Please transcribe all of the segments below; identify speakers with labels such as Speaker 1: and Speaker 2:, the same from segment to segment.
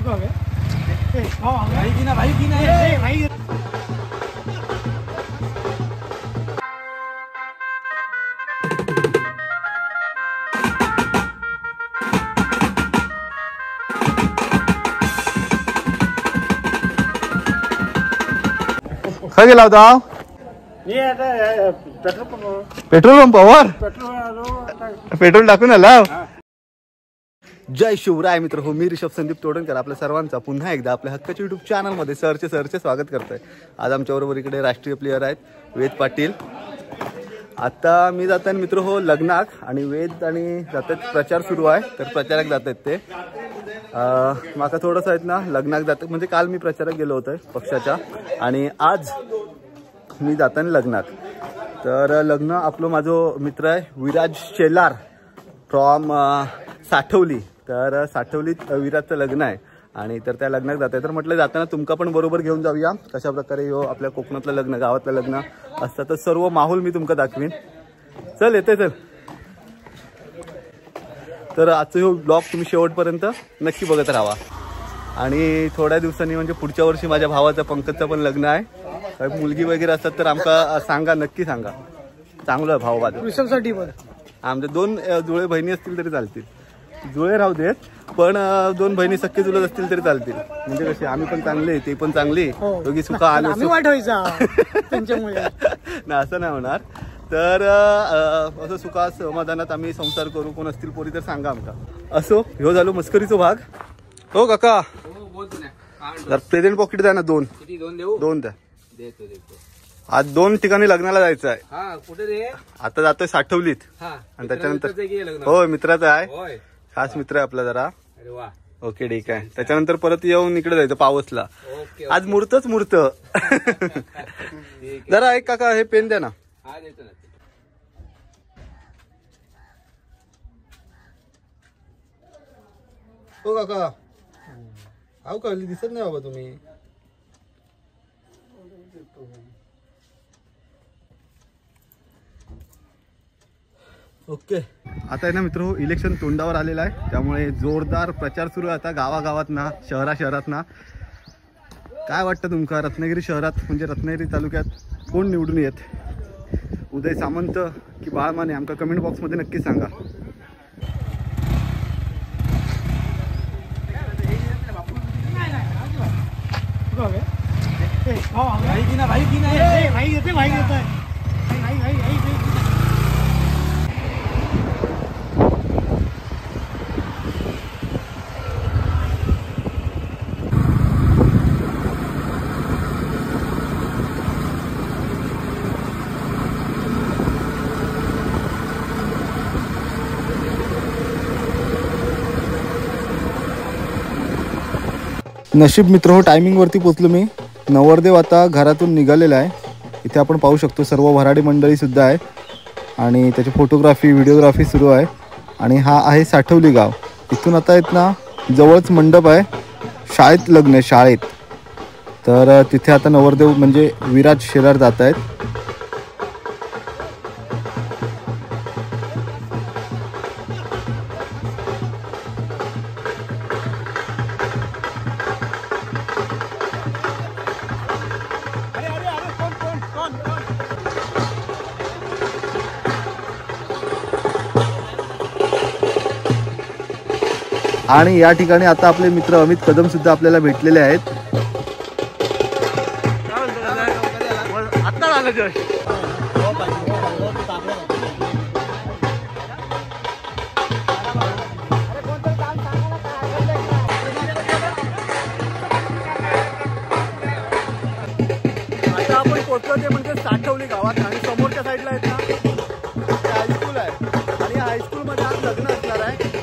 Speaker 1: भाई की ना भाई
Speaker 2: काय गेला होता पेट्रोल पंपावर पेट्रोल टाकून आला। जय शिवराय मित्र हो, मी ऋषभ संदीप तोडणकर आपल्या सर्वांचा पुन्हा एकदा आपल्या हक्काच्या यूट्यूब चॅनलमध्ये सरचे स्वागत करतोय। आज आमच्याबरोबर इकडे राष्ट्रीय प्लेयर आहेत वेद पाटील। आता मी जात आहे मित्र हो लग्नाक आणि वेद आणि जातात प्रचार सुरू आहे, तर प्रचाराक जात आहेत ते। माका थोडंसं आहेत ना लग्नाक जातात, म्हणजे काल मी प्रचाराक गेलो होतो पक्षाच्या आणि आज मी जाताना लग्नात। तर लग्न आपलं माझं मित्र आहे विराज शेलार फ्रॉम साठवली। तर साठवलीत विराजचं लग्न आहे आणि तर त्या लग्नात जात आहे। तर म्हटलं जाताना तुमका पण बरोबर घेऊन जाऊया, कशा प्रकारे हो आपल्या कोकणातलं लग्न गावातलं लग्न असतं, तर सर्व माहोल मी तुमका दाखवीन। चल येते चल। तर आजचा हो ब्लॉग तुम्ही शेवटपर्यंत नक्की बघत राहा। आणि थोड्या दिवसांनी म्हणजे पुढच्या वर्षी माझ्या भावाचं पंकजचं पण लग्न आहे। काही मुलगी वगैरे असतात तर आमका सांगा, नक्की सांगा। चांगलं आहे भाऊ बाजू
Speaker 3: विसर्साठी पण
Speaker 2: आमच्या 2 जुळे बहिणी असतील तरी चालतील, जुळे राहू देत पण 2 बहिणी सख्खे जुळत असतील तरी चालतील। म्हणजे कशी आम्ही पण चांगले ते पण चांगली दोघी सुखा आलो
Speaker 3: त्यांच्यामुळे
Speaker 2: ना असं नाही होणार। तर असं सुखा समाधानात आम्ही संसार करू। कोण असतील पोरी तर सांगा आमका। असो ह्यो झालो मस्करीचो भाग। हो काका जर प्रेझेंट पॉकेट द्या ना 2 द्या। आज 2 ठिकाणी लग्नाला जायचं आहे।
Speaker 1: कुठे रे?
Speaker 2: आता जातोय साठवलीत आणि त्याच्यानंतर हो मित्राचा आहे, खास मित्र आहे आपला जरा। ओके ठीक आहे। त्याच्यानंतर परत येऊन इकडे जायचं पावसला। आज मूर्त जरा एक काका हे पेन द्या ना। हो काका आव का दिसत नाही बाबा तुम्ही। ओके आता आहे ना मित्र हो इलेक्शन तोंडावर आलेलं आहे, त्यामुळे जोरदार प्रचार सुरू आहे आता गावागावात ना शहरात ना। काय वाटतं तुमका रत्नागिरी शहरात म्हणजे रत्नागिरी तालुक्यात कोण निवडून येत? उदय सामंत की बाळमाने? आमका कमेंट बॉक्समध्ये नक्की सांगा। नशीब मित्र हो टायमिंग वरती पोचलो मी। नवरदेव आता घरातून निघालेला आहे। इथे आपण पाहू शकतो सर्व भराडी मंडळी सुद्धा आहे आणि त्याची फोटोग्राफी व्हिडिओग्राफी सुरू आहे। आणि हा आहे साठवली गाव। इथून आता आहेत ना जवळच मंडप आहे, शाळेत लग्न आहे शाळेत। तर तिथे आता नवरदेव म्हणजे विराज शेलार जात आहेत। आणि या ठिकाणी आता आपले मित्र अमित कदम सुद्धा आपल्याला भेटलेले आहेत। आता आपण पोहोचलो ते म्हणजे साठवली गावात आणि समोरच्या साईडला आहेत ना हायस्कूल आहे आणि हायस्कूल मध्ये आज लग्न असणार आहे।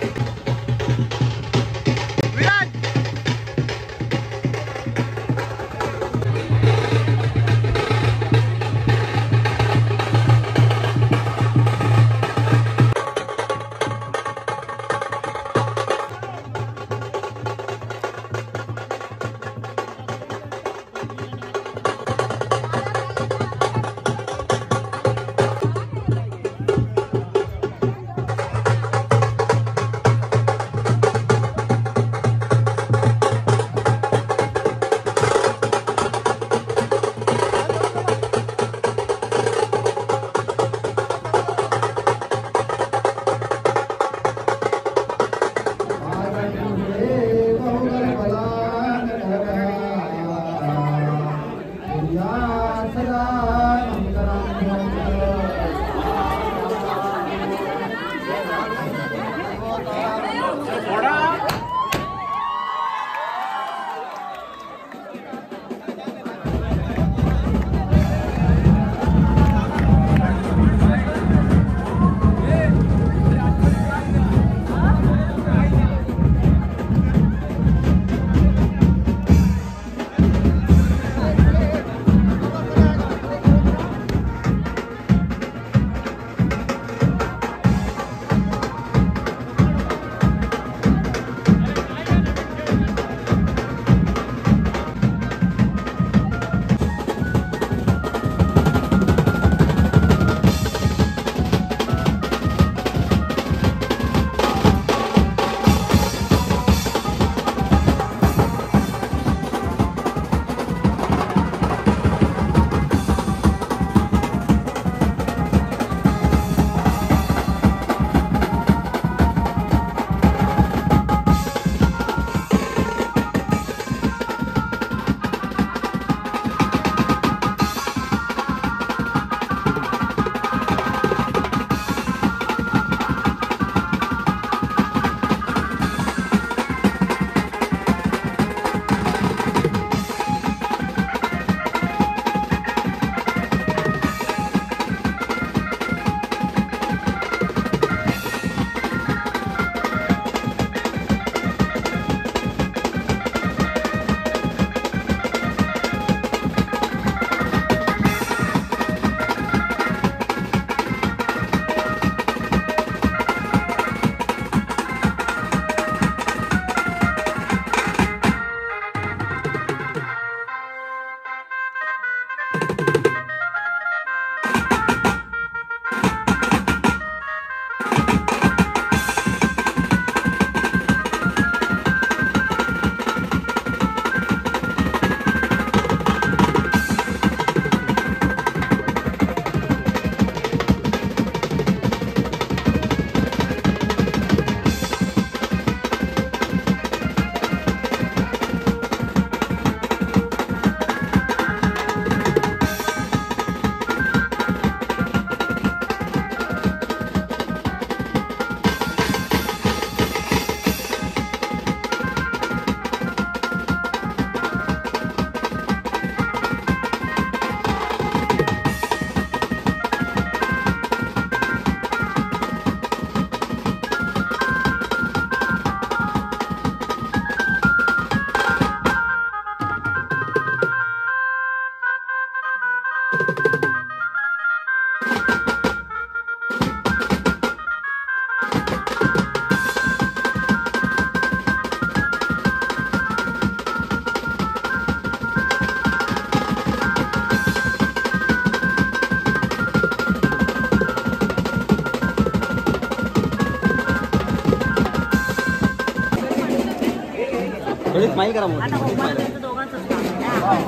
Speaker 1: थोडीच माही करा
Speaker 3: आता मोबाईल त्यांचं दोघांचंच काम आहे.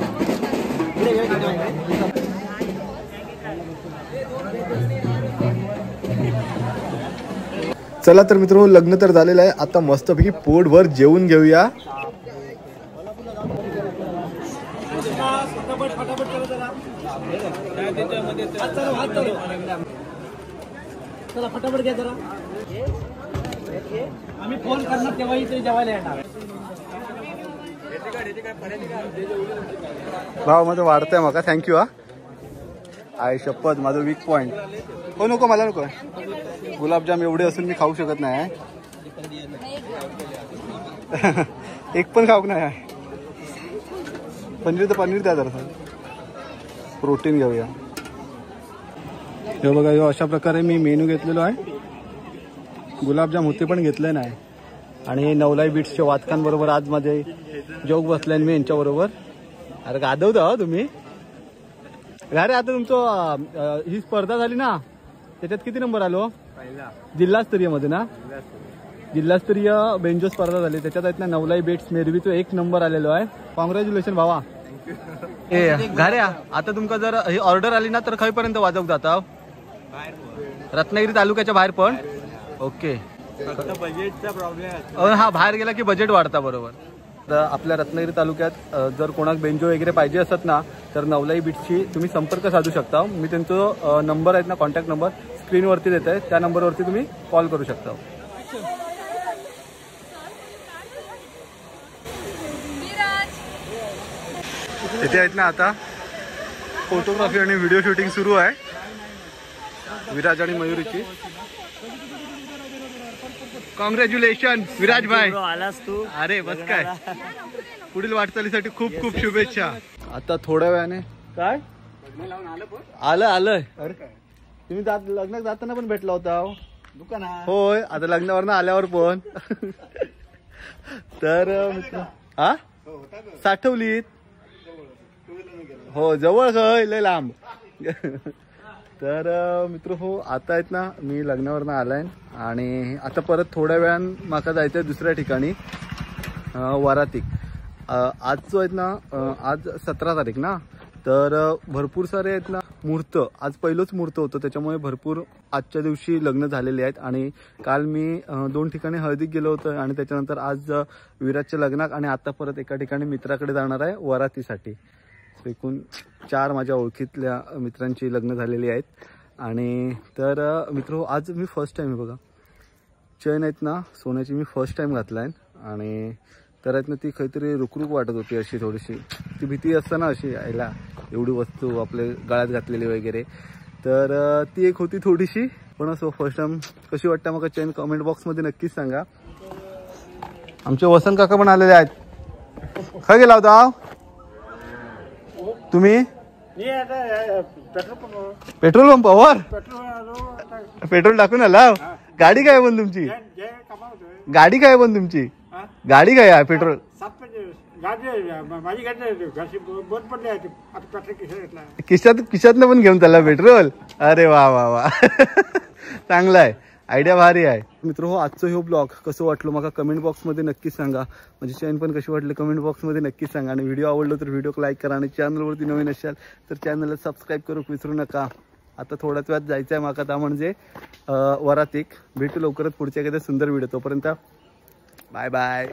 Speaker 2: चला तर मित्रांनो, लग्न तर झालेलं आहे. आता मस्तपैकी पोटभर जेवून घेऊया.
Speaker 3: चला फटाफट घ्या जरा. आम्ही फोन करणार तेव्हा इथे जेवायला येणार.
Speaker 2: भाव माझं वाढतंय मका. थँक्यू. हा आय शपथ, माझं वीक पॉइंट. हो नको, मला नको. गुलाबजाम एवढे असून मी खाऊ शकत नाही. एक पण खाऊ नाही. पनीर तर पनीर द्या जरा, प्रोटीन घेऊया. हे बघा, अशा प्रकारे मी मेनू घेतलेलो आहे. गुलाबजाम होते पण घेतले नाही. आणि नवलाई बीट्सच्या वाचकांबरोबर आज माझे जोग बसले मी यांच्याबरोबर. अरे गादवता तुम्ही. अरे आता तुमचं ही स्पर्धा झाली ना, त्याच्यात किती नंबर आलो? जिल्हास्तरीय मध्ये ना, जिल्हास्तरीय बेंजो स्पर्धा झाली. त्याच्यात आहेत ना नवलाई बेट्स मेरवी तो 1 नंबर आलेलो आहे. कॉंग्रॅच्युलेशन भावा. ए घाऱ्या, आता तुमका जर ही ऑर्डर आली ना तर खयपर्यंत वाजवू जाता? रत्नागिरी तालुक्याच्या बाहेर पण. ओके.
Speaker 1: बजेटचा प्रॉब्लेम.
Speaker 2: हा, बाहेर गेला की बजेट वाढता. बरोबर. तर आपल्या रत्नागिरी तालुक्यात जर कोणाक बेंजो वगैरे पाहिजे असत ना तर नवलाई बीट्सशी तुम्ही संपर्क साधू शकता. मी त्यांचं नंबर आहेत ना, कॉन्टॅक्ट नंबर स्क्रीनवरती देत आहे. त्या नंबरवरती तुम्ही कॉल करू शकता. इथे आहेत ना आता फोटोग्राफी आणि व्हिडिओ शूटिंग सुरू आहे विराज आणि मयुरीची. कॉंग्रॅच्युलेशन विराज भाई.
Speaker 3: आलास तू.
Speaker 2: अरे बस काय, पुढील वाटचालीसाठी खूप खूप शुभेच्छा. आता थोड्या वेळाने काय आलंय. अरे तुम्ही लग्नात जाताना पण भेटला होता
Speaker 1: दुकानात.
Speaker 2: होय, आता लग्नावरनं आल्यावर पण. तर हा साठवलीत. हो, जवळ खय, लय लांब. तर मित्र हो, आता आहेत ना मी लग्नावरनं आलाय आणि आता परत थोड्या वेळान माका जायचंय दुसऱ्या ठिकाणी, वरातीक. आज जो आहेत ना, आज 17 तारीख ना, तर भरपूर सारे आहेत ना मुहूर्त. आज पहिलंच मुहूर्त होतं, त्याच्यामुळे भरपूर आजच्या दिवशी लग्न झालेले आहेत. आणि काल मी 2 ठिकाणी हळदीक गेलो होतो आणि त्याच्यानंतर आज विराजच्या लग्नात आणि आता परत एका ठिकाणी मित्राकडे जाणार आहे वरातीसाठी. एकूण 4 माझ्या ओळखीतल्या मित्रांची लग्न झालेली आहेत. आणि तर मित्र आज मी फर्स्ट टाइम बघा चैन आहेत ना सोन्याची मी फर्स्ट टाइम घातला आहे. आणि तर आहेत ना ती काहीतरी रुकरुक वाटत होती, अशी थोडीशी ती भीती असते ना अशी यायला, एवढी वस्तू आपले गळ्यात घातलेली वगैरे. तर ती एक होती थोडीशी. पण असो फर्स्ट टाइम कशी वाटतं मग चैन कमेंट बॉक्समध्ये नक्कीच सांगा. आमचे वसंत काका पण आलेले आहेत. खा गेला होता तुम्ही? पेट्रोल पंपावर पेट्रोल टाकून आला. गाडी काय पण तुमची? गाडी काय पण तुमची? गाडी काय आहे? पेट्रोल खिशातनं पण घेऊन चालला पेट्रोल. अरे वा वा वा. चांगला आहे, आयडिया भारी आहे. मित्र हो, आजचं हे ब्लॉग कसं वाटलं मला कमेंट बॉक्समध्ये नक्कीच सांगा. माझी चॅनल पण कशी वाटली कमेंट बॉक्समध्ये नक्कीच सांगा. आणि व्हिडिओ आवडला तर व्हिडिओ लाईक करा आणि चॅनलवरती नवीन असाल तर चॅनलला सबस्क्राईब करू विसरू नका. आता थोड्याच वेळात जायचं आहे माका, त्या म्हणजे वरातीक. भेटू लवकरच पुढच्या एखाद्या सुंदर व्हिडिओ. तोपर्यंत बाय बाय.